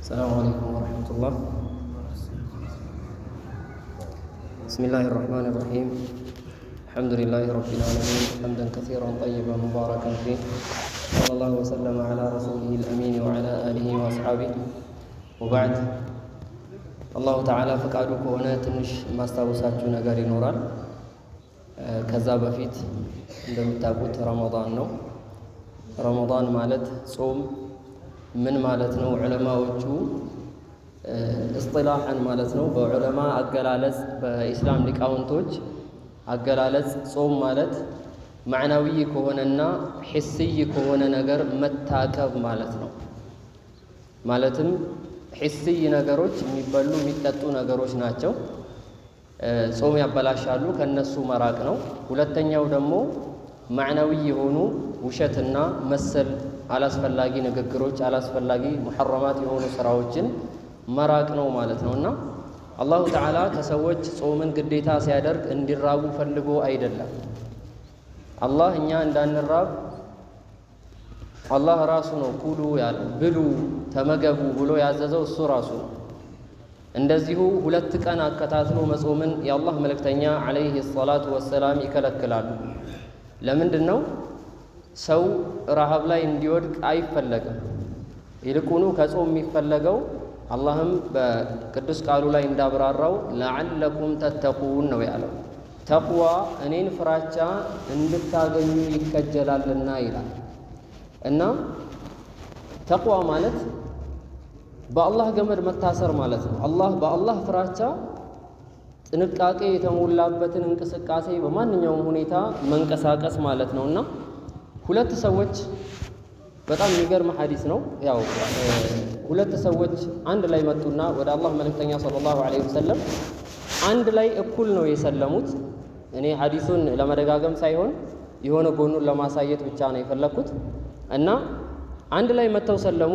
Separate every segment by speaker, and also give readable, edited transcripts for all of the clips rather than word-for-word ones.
Speaker 1: السلام عليكم ورحمة الله. بسم الله الرحمن الرحيم. الحمد لله رب العالمين، حمدا كثيرا طيبا مباركا فيه، صلى الله وسلم على رسوله الأمين وعلى آله وأصحابه وبعد. الله تعالى ፈቃዱ ከሆነ ትንሽ ማስታወሳችሁ ነገር ይኖራል። ከዛ በፊት እንደምታውቁት ረመዳን ነው። ረመዳን ማለት ጾም ምን ማለት ነው? ዑለማዎቹ እስጢላሐን ማለት ነው። በዑለማ አገላለጽ፣ በኢስላም ሊቃውንቶች አገላለጽ ጾም ማለት ማዕናዊ ከሆነና ሒስይ ከሆነ ነገር መታቀብ ማለት ነው። ማለትም ሒስይ ነገሮች የሚበሉ የሚጠጡ ነገሮች ናቸው። ጾም ያበላሻሉ፣ ከነሱ መራቅ ነው። ሁለተኛው ደግሞ ማዕናዊ የሆኑ ውሸትና መሰል አላስፈላጊ ንግግሮች፣ አላስፈላጊ ሙሐረማት የሆኑ ስራዎችን መራቅ ነው ማለት ነው። እና አላሁ ተዓላ ከሰዎች ጾምን ግዴታ ሲያደርግ እንዲራቡ ፈልጎ አይደለም። አላህ እኛ እንዳንራብ አላህ ራሱ ነው ኩሉ ያለ፣ ብሉ ተመገቡ ብሎ ያዘዘው እሱ ራሱ ነው። እንደዚሁ 2 ቀን አከታትሎ መጾምን የአላህ መልእክተኛ ዓለይሂ ሰላቱ ወሰላም ይከለክላሉ። ለምንድን ነው? ሰው ረሃብ ላይ እንዲወድቅ አይፈለግም። ይልቁኑ ከጾም የሚፈለገው አላህም በቅዱስ ቃሉ ላይ እንዳብራራው ለዓለኩም ተተቁን ነው ያለው። ተቅዋ እኔን ፍራቻ እንድታገኙ ይከጀላልና ይላል። እና ተቅዋ ማለት በአላህ ገመድ መታሰር ማለት ነው። በአላህ ፍራቻ ጥንቃቄ የተሞላበትን እንቅስቃሴ በማንኛውም ሁኔታ መንቀሳቀስ ማለት ነው። እና 2 ሰዎች በጣም የሚገርም ሐዲስ ነው። ያው 2 ሰዎች አንድ ላይ መጡና ወደ አላህ መልእክተኛ ሰለላሁ ዐለይሂ ወሰለም አንድ ላይ እኩል ነው የሰለሙት። እኔ ሐዲሱን ለመደጋገም ሳይሆን የሆነ ጎኑን ለማሳየት ብቻ ነው የፈለኩት። እና አንድ ላይ መተው ሰለሙ።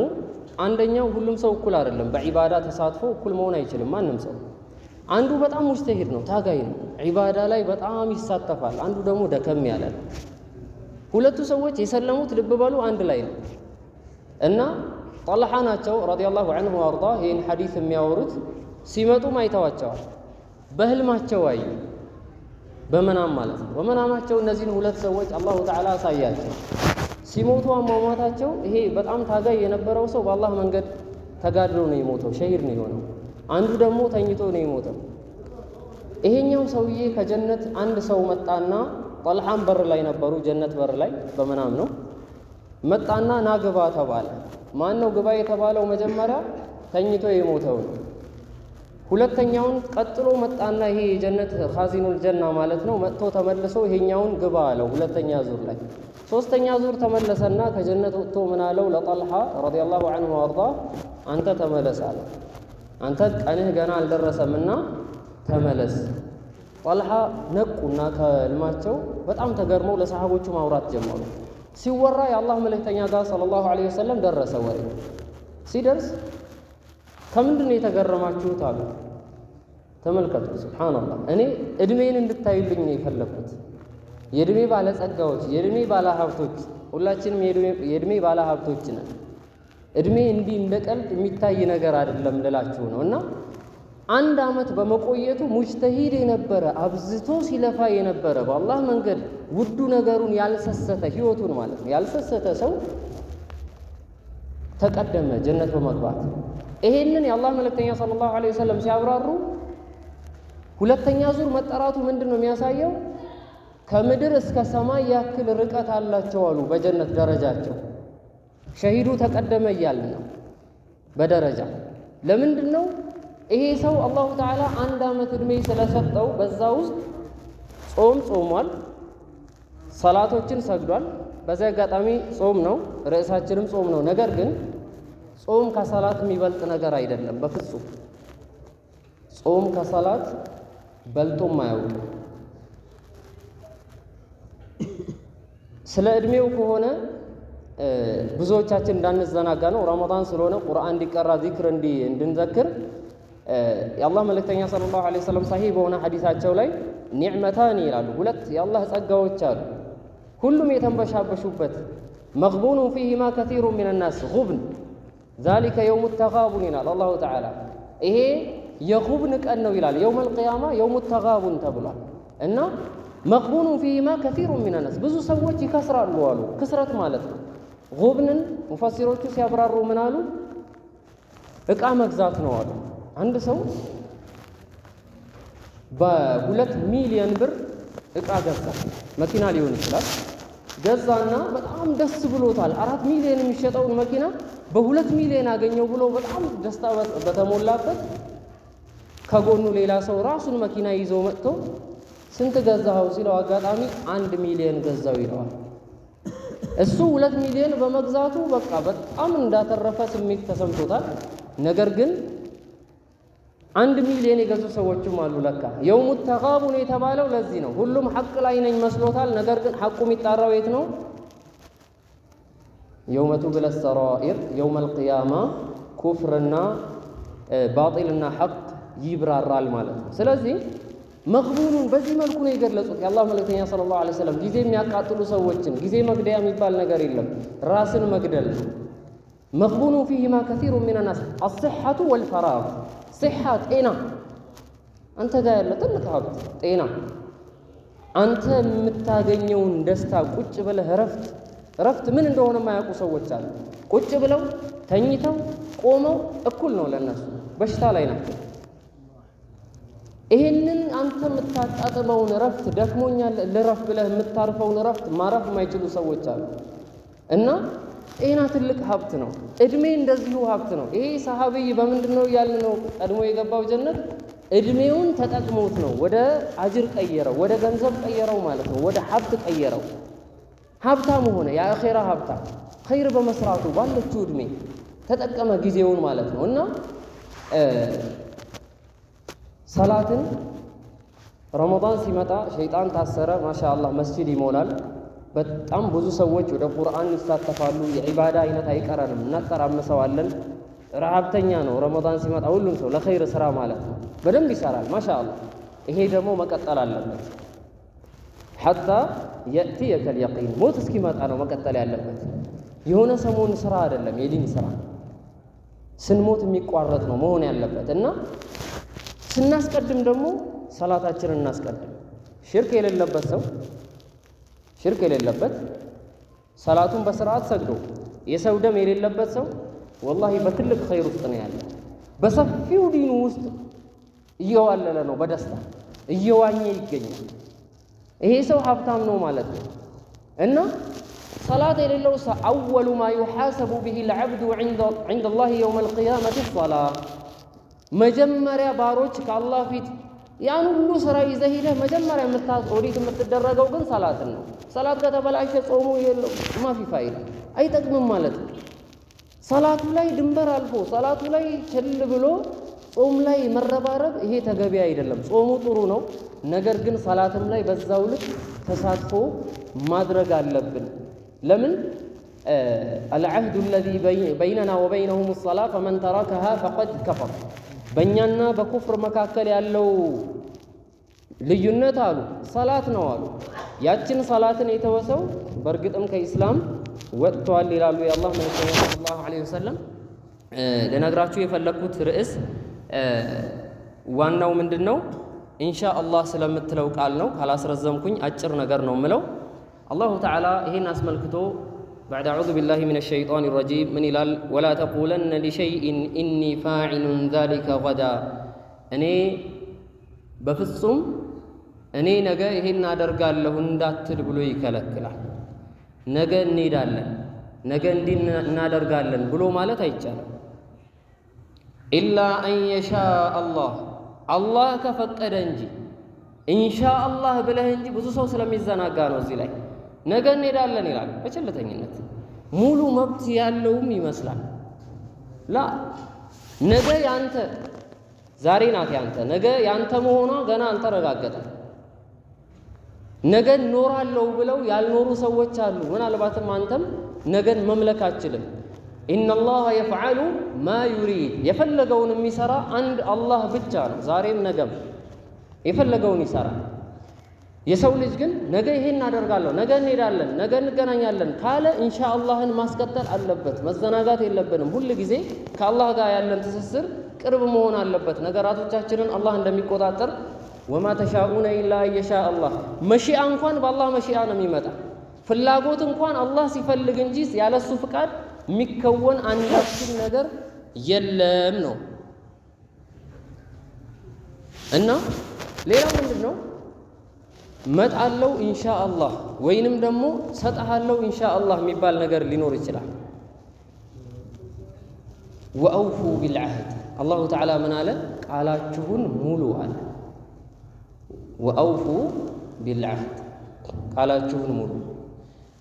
Speaker 1: አንደኛው ሁሉም ሰው እኩል አይደለም፣ በዒባዳ ተሳትፎ እኩል መሆን አይችልም ማንም ሰው። አንዱ በጣም ሙጅተሂድ ነው፣ ታጋይ ነው፣ ዒባዳ ላይ በጣም ይሳተፋል። አንዱ ደግሞ ደከም ያለ ነው። 2 ሰዎች የሰለሙት ልብ በሉ አንድ ላይ ነው። እና ጠልሓ ናቸው ረዲየላሁ ዐንሁ ወአርዳ ይህን ሐዲስ የሚያወሩት። ሲመጡም አይተዋቸዋል፣ በህልማቸው አዩ፣ በመናም ማለት ነው። በመናማቸው እነዚህን 2 ሰዎች አላሁ ተዓላ አሳያቸው። ሲሞቱ አሟሟታቸው ይሄ በጣም ታጋይ የነበረው ሰው በአላህ መንገድ ተጋድሎ ነው የሞተው፣ ሸሂድ ነው የሆነው። አንዱ ደግሞ ተኝቶ ነው የሞተው። ይሄኛው ሰውዬ ከጀነት አንድ ሰው መጣና ጠልሓን በር ላይ ነበሩ፣ ጀነት በር ላይ በመናም ነው መጣና ና ግባ ተባለ። ማን ነው ግባ የተባለው? መጀመሪያ ተኝቶ የሞተው ነው። ሁለተኛውን ቀጥሎ መጣና ይሄ የጀነት ኻዚኑል ጀና ማለት ነው መጥቶ ተመልሶ ይሄኛውን ግባ አለው 2ኛ ዙር ላይ። 3ኛ ዙር ተመለሰና ከጀነት ወጥቶ ምን አለው ለጠልሓ ረዲየላሁ ዐንሁ ወአርዳ አንተ ተመለስ አለ። አንተ ቀንህ ገና አልደረሰምና ተመለስ። ጠልሓ ነቁና ከልማቸው በጣም ተገርመው ለሰሃቦቹ ማውራት ጀመሩ። ሲወራ የአላህ መልእክተኛ ጋር ሰለላሁ ዐለይሂ ወሰለም ደረሰ ወሬ። ሲደርስ ከምንድን ነው የተገረማችሁት አሉ። ተመልከቱ ሱብሓነላህ። እኔ እድሜን እንድታዩልኝ ነው የፈለኩት። የእድሜ ባለጸጋዎች፣ የእድሜ ባለሀብቶች፣ ሁላችንም የእድሜ ባለሀብቶች ነን። እድሜ እንዲህ እንደ ቀልድ የሚታይ ነገር አይደለም ልላችሁ ነው። እና 1 ዓመት በመቆየቱ ሙጅተሂድ የነበረ አብዝቶ ሲለፋ የነበረ በአላህ መንገድ ውዱ ነገሩን ያልሰሰተ ህይወቱን ማለት ነው ያልሰሰተ ሰው ተቀደመ ጀነት በመግባት። ይሄንን የአላህ መልእክተኛ ሰለላሁ ዐለይሂ ወሰለም ሲያብራሩ 2ኛ ዙር መጠራቱ ምንድን ነው የሚያሳየው? ከምድር እስከ ሰማይ ያክል ርቀት አላቸው አሉ በጀነት ደረጃቸው። ሸሂዱ ተቀደመ እያልን ነው በደረጃ። ለምንድን ነው? ይሄ ሰው አላሁ ተዓላ 1 ዓመት ዕድሜ ስለሰጠው በዛ ውስጥ ጾም ጾሟል፣ ሰላቶችን ሰግዷል። በዚህ አጋጣሚ ጾም ነው ርዕሳችንም ጾም ነው። ነገር ግን ጾም ከሰላት የሚበልጥ ነገር አይደለም በፍጹም። ጾም ከሰላት በልጦም አያውቅም። ስለ ዕድሜው ከሆነ ብዙዎቻችን እንዳንዘናጋ ነው። ረመዳን ስለሆነ ቁርአን እንዲቀራ ዚክር እንድንዘክር የአላህ መልእክተኛ ሰለላሁ ዐለይሂ ወሰለም ሰሂህ በሆነ ሐዲሳቸው ላይ ኒዕመታን ይላሉ። 2 የአላህ ጸጋዎች አሉ፣ ሁሉም የተንበሻበሹበት። መግቡኑን ፊሂማ ከሲሩ ሚነናስ ጉብን ذلك يوم التغابن ይላል አላሁ ተዓላ። ይሄ የኹብን ቀን ነው ይላል። የውመል ቂያማ የውሙ ተጋቡን ተብሏል። እና መግቡኑ ፊሂማ ከሲሩ ሚነ ናስ ብዙ ሰዎች ይከስራሉ አሉ። ክስረት ማለት ነው። ኹብንን ሙፈሲሮቹ ሲያብራሩ ምን አሉ? እቃ መግዛት ነው አሉ። አንድ ሰው በ2 ሚሊዮን ብር እቃ ገዛ። መኪና ሊሆን ይችላል። ገዛና በጣም ደስ ብሎታል። 4 ሚሊዮን የሚሸጠውን መኪና በ2 ሚሊዮን አገኘው ብሎ በጣም ደስታ በተሞላበት ከጎኑ ሌላ ሰው ራሱን መኪና ይዞ መጥቶ ስንት ገዛኸው ሲለው አጋጣሚ 1 ሚሊዮን ገዛው ይለዋል። እሱ 2 ሚሊዮን በመግዛቱ በቃ በጣም እንዳተረፈ ስሜት ተሰምቶታል። ነገር ግን 1 ሚሊዮን የገዙ ሰዎችም አሉ። ለካ የውሙ ተጋቡን የተባለው ለዚህ ነው። ሁሉም ሐቅ ላይ ነኝ መስሎታል። ነገር ግን ሐቁ የሚጣራው የት ነው? የውመ ቱብለ ሰራኢር የውመል ቂያማ ኩፍርና ባጢልና ሐቅ ይብራራል ማለት ነው። ስለዚህ መግቡኑን በዚህ መልኩ ነው የገለጹት የአላህ መልእክተኛ ሰለላሁ ዐለይሂ ወሰለም። ጊዜ የሚያቃጥሉ ሰዎችን ጊዜ መግደያ የሚባል ነገር የለም፣ ራስን መግደል ነው። መግቡኑ ፊሂማ ከሲሩ ሚነ ናስ አስሐቱ ወልፈራግ። ሲሐ ጤና፣ አንተ ጋር ያለ ትልቅ ሀብት ጤና፣ አንተ የምታገኘውን ደስታ ቁጭ ብለህ እረፍት ምን እንደሆነ የማያውቁ ሰዎች አሉ። ቁጭ ብለው ተኝተው ቆመው እኩል ነው ለነሱ፣ በሽታ ላይ ናቸው። ይሄንን አንተ የምታጣጥመውን እረፍት ደክሞኛል ልረፍ ብለህ የምታርፈውን እረፍት ማረፍ የማይችሉ ሰዎች አሉ። እና ጤና ትልቅ ሀብት ነው። እድሜ እንደዚሁ ሀብት ነው። ይሄ ሰሃቢይ በምንድን ነው እያልን ነው ቀድሞ የገባው ጀነት? እድሜውን ተጠቅሞት ነው ወደ አጅር ቀየረው፣ ወደ ገንዘብ ቀየረው ማለት ነው። ወደ ሀብት ቀየረው። ሀብታም ሆነ፣ የአኼራ ሀብታም ኸይር በመስራቱ ባለችው እድሜ ተጠቀመ ጊዜውን ማለት ነው። እና ሰላትን ረመዳን ሲመጣ ሸይጣን ታሰረ፣ ማሻአላህ መስጂድ ይሞላል። በጣም ብዙ ሰዎች ወደ ቁርአን ይሳተፋሉ። የዒባዳ አይነት አይቀረንም፣ እናጠራምሰዋለን። ረሃብተኛ ነው ረመዳን ሲመጣ ሁሉም ሰው ለኸይር ስራ ማለት ነው። በደንብ ይሰራል ማሻአላህ። ይሄ ደግሞ መቀጠል አለበት። ሐታ የእትየከል የቂን ሞት እስኪመጣ ነው መቀጠል ያለበት። የሆነ ሰሞን ስራ አይደለም፣ የዲን ስራ ስንሞት የሚቋረጥ ነው መሆን ያለበት። እና ስናስቀድም ደግሞ ሰላታችንን እናስቀድም። ሽርክ የሌለበት ሰው ሰላቱን በስርዓት ሰግዶ የሰው ደም የሌለበት ሰው ወላሂ በትልቅ ኸይር ውስጥ ነው ያለ። በሰፊው ዲኑ ውስጥ እየዋለለ ነው፣ በደስታ እየዋኘ ይገኛል። ይሄ ሰው ሀብታም ነው ማለት ነው። እና ሰላት የሌለው ሰው አወሉ ማ ዩሓሰቡ ቢሂ ልዓብዱ ዐንደ ላሂ የውመል ቂያመቲ ሰላህ። መጀመሪያ ባሮች ከአላህ ፊት ያን ሁሉ ስራ ይዘህ ሄደህ መጀመሪያ ኦዲት የምትደረገው ግን ሰላትን ነው። ሰላት ከተበላሸ ጾሙ የለው ማፊ ፋይዳ አይጠቅምም ማለት ነው። ሰላቱ ላይ ድንበር አልፎ ሰላቱ ላይ ቸል ብሎ ጾም ላይ መረባረብ ይሄ ተገቢ አይደለም። ጾሙ ጥሩ ነው፣ ነገር ግን ሰላትም ላይ በዛው ልክ ተሳትፎ ማድረግ አለብን። ለምን አልዓህዱ አለዚ በይነና ወበይነሁም ሰላህ ፈመን ተረከሃ ፈቀድ ከፈር። በእኛና በኩፍር መካከል ያለው ልዩነት አሉ ሰላት ነው አሉ። ያችን ሰላትን የተወሰው በእርግጥም ከኢስላም ወጥቷል ይላሉ የአላህ መልእክተኛ ሰለላሁ ዐለይሂ ወሰለም። ለነግራችሁ የፈለኩት ርዕስ ዋናው ምንድነው ኢንሻአላህ ስለምትለው ቃል ነው። ካላስረዘምኩኝ አጭር ነገር ነው ምለው። አላሁ ተዓላ ይሄን አስመልክቶ بعد أعوذ بالله من الشيطان الرجيم من ይላል ولا تقولن لشيء إني فاعل ذلك غدا። እኔ በፍጹም እኔ ነገ ይሄን አደርጋለሁ እንዳትል ብሎ ይከለክላል። ነገ እንሄዳለን ነገ እንዲህ እናደርጋለን ብሎ ማለት አይቻልም። ኢላ አን የሻእ አላህ ከፈቀደ እንጂ ኢንሻአላህ ብለህ እንጂ ብዙ ሰው ስለሚዘናጋ ነው እዚህ ላይ ነገ እንሄዳለን ይላል በቸልተኝነት። ሙሉ መብት ያለውም ይመስላል። ላ ነገ ያንተ ዛሬ ናት ያንተ፣ ነገ ያንተ መሆኗ ገና አልተረጋገጠም። ነገ እኖራለሁ ብለው ያልኖሩ ሰዎች አሉ። ምናልባትም አንተም ነገን መምለክ አትችልም። ኢነላህ የፍዐሉ ማ ዩሪድ፣ የፈለገውን የሚሰራ አንድ አላህ ብቻ ነው። ዛሬም ነገም የፈለገውን ይሰራል። የሰው ልጅ ግን ነገ ይሄን አደርጋለሁ፣ ነገ እንሄዳለን፣ ነገ እንገናኛለን ካለ ኢንሻአላህን ማስቀጠል አለበት። መዘናጋት የለብንም። ሁል ጊዜ ከአላህ ጋር ያለን ትስስር ቅርብ መሆን አለበት። ነገራቶቻችንን አላህ እንደሚቆጣጠር ወማ ተሻኡነ ኢላ የሻእ አላህ። መሺአ እንኳን በአላህ መሺአ ነው የሚመጣ። ፍላጎት እንኳን አላህ ሲፈልግ እንጂ ያለሱ ፍቃድ የሚከወን አንዳችም ነገር የለም ነው። እና ሌላው ምንድነው? መጣለው ኢንሻአላህ ወይንም ደግሞ ሰጣሃለው ኢንሻአላህ የሚባል ነገር ሊኖር ይችላል። ወአውፉ ቢልዓህድ አላሁ ተዓላ ምን አለ? ቃላችሁን ሙሉ አለ። ወአውፉ ቢልዓህድ ቃላችሁን ሙሉ።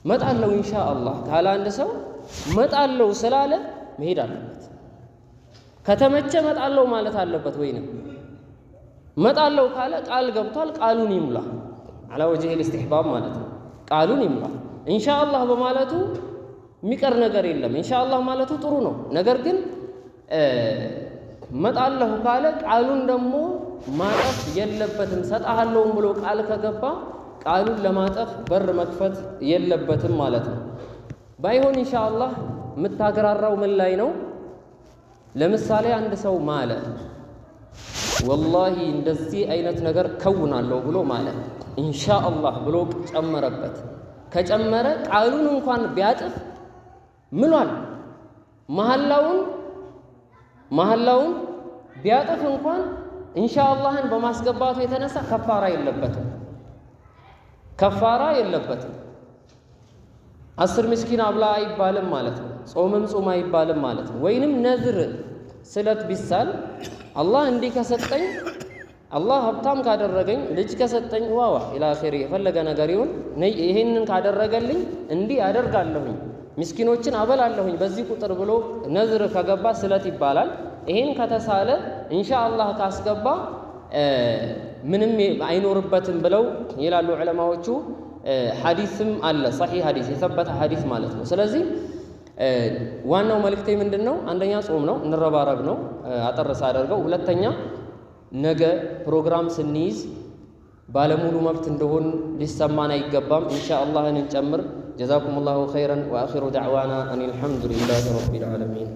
Speaker 1: መጣለው ኢንሻአላህ ካለ አንድ ሰው መጣለው ስላለ መሄድ አለበት። ከተመቸ መጣለው ማለት አለበት። ወይንም መጣለው ካለ ቃል ገብቷል፣ ቃሉን ይሙላ። على وجه الاستحباب ማለት ነው። ቃሉን ይሙላ። ኢንሻአላህ በማለቱ የሚቀር ነገር የለም። ኢንሻአላህ ማለቱ ጥሩ ነው። ነገር ግን መጣለሁ ካለ ቃሉን ደግሞ ማጠፍ የለበትም። ሰጣሃለሁ ብሎ ቃል ከገባ ቃሉን ለማጠፍ በር መክፈት የለበትም ማለት ነው። ባይሆን ኢንሻአላህ የምታገራራው ምን ላይ ነው? ለምሳሌ አንድ ሰው ማለ ወላሂ እንደዚህ አይነት ነገር ከውናለሁ ብሎ ማለት ኢንሻአላህ ብሎ ጨመረበት። ከጨመረ ቃሉን እንኳን ቢያጥፍ ምኗል? መሐላውን ቢያጥፍ እንኳን ኢንሻአላህን በማስገባቱ የተነሳ ከፋራ የለበትም። 10 ምስኪን አብላ አይባልም ማለት ነው። ጾምም ጾም አይባልም ማለት ነው። ወይንም ነዝር ስለት ቢሳል አላህ እንዲህ ከሰጠኝ፣ አላህ ሀብታም ካደረገኝ፣ ልጅ ከሰጠኝ ዋዋ ኢላ አኺሪ የፈለገ ነገር ይሁን ይሄንን ካደረገልኝ እንዲህ አደርጋለሁኝ፣ ምስኪኖችን አበላለሁኝ በዚህ ቁጥር ብሎ ነዝር ከገባ ስለት ይባላል። ይሄን ከተሳለ ኢንሻአላህ ካስገባ ምንም አይኖርበትም ብለው ይላሉ ዑለማዎቹ። ሐዲስም አለ ሰሒህ ሐዲስ የተበተ ሐዲስ ማለት ነው። ስለዚህ ዋናው መልእክቴ ምንድነው? አንደኛ ጾም ነው፣ እንረባረብ ነው አጠረሰ አደርገው። ሁለተኛ ነገ ፕሮግራም ስንይዝ ባለሙሉ መብት እንደሆን ሊሰማን አይገባም። ኢንሻአላህን እንጨምር። ጀዛኩሙላሁ ኸይረን ወአኺሩ ደዕዋና አኒል ሐምዱሊላሂ ረቢል ዓለሚን።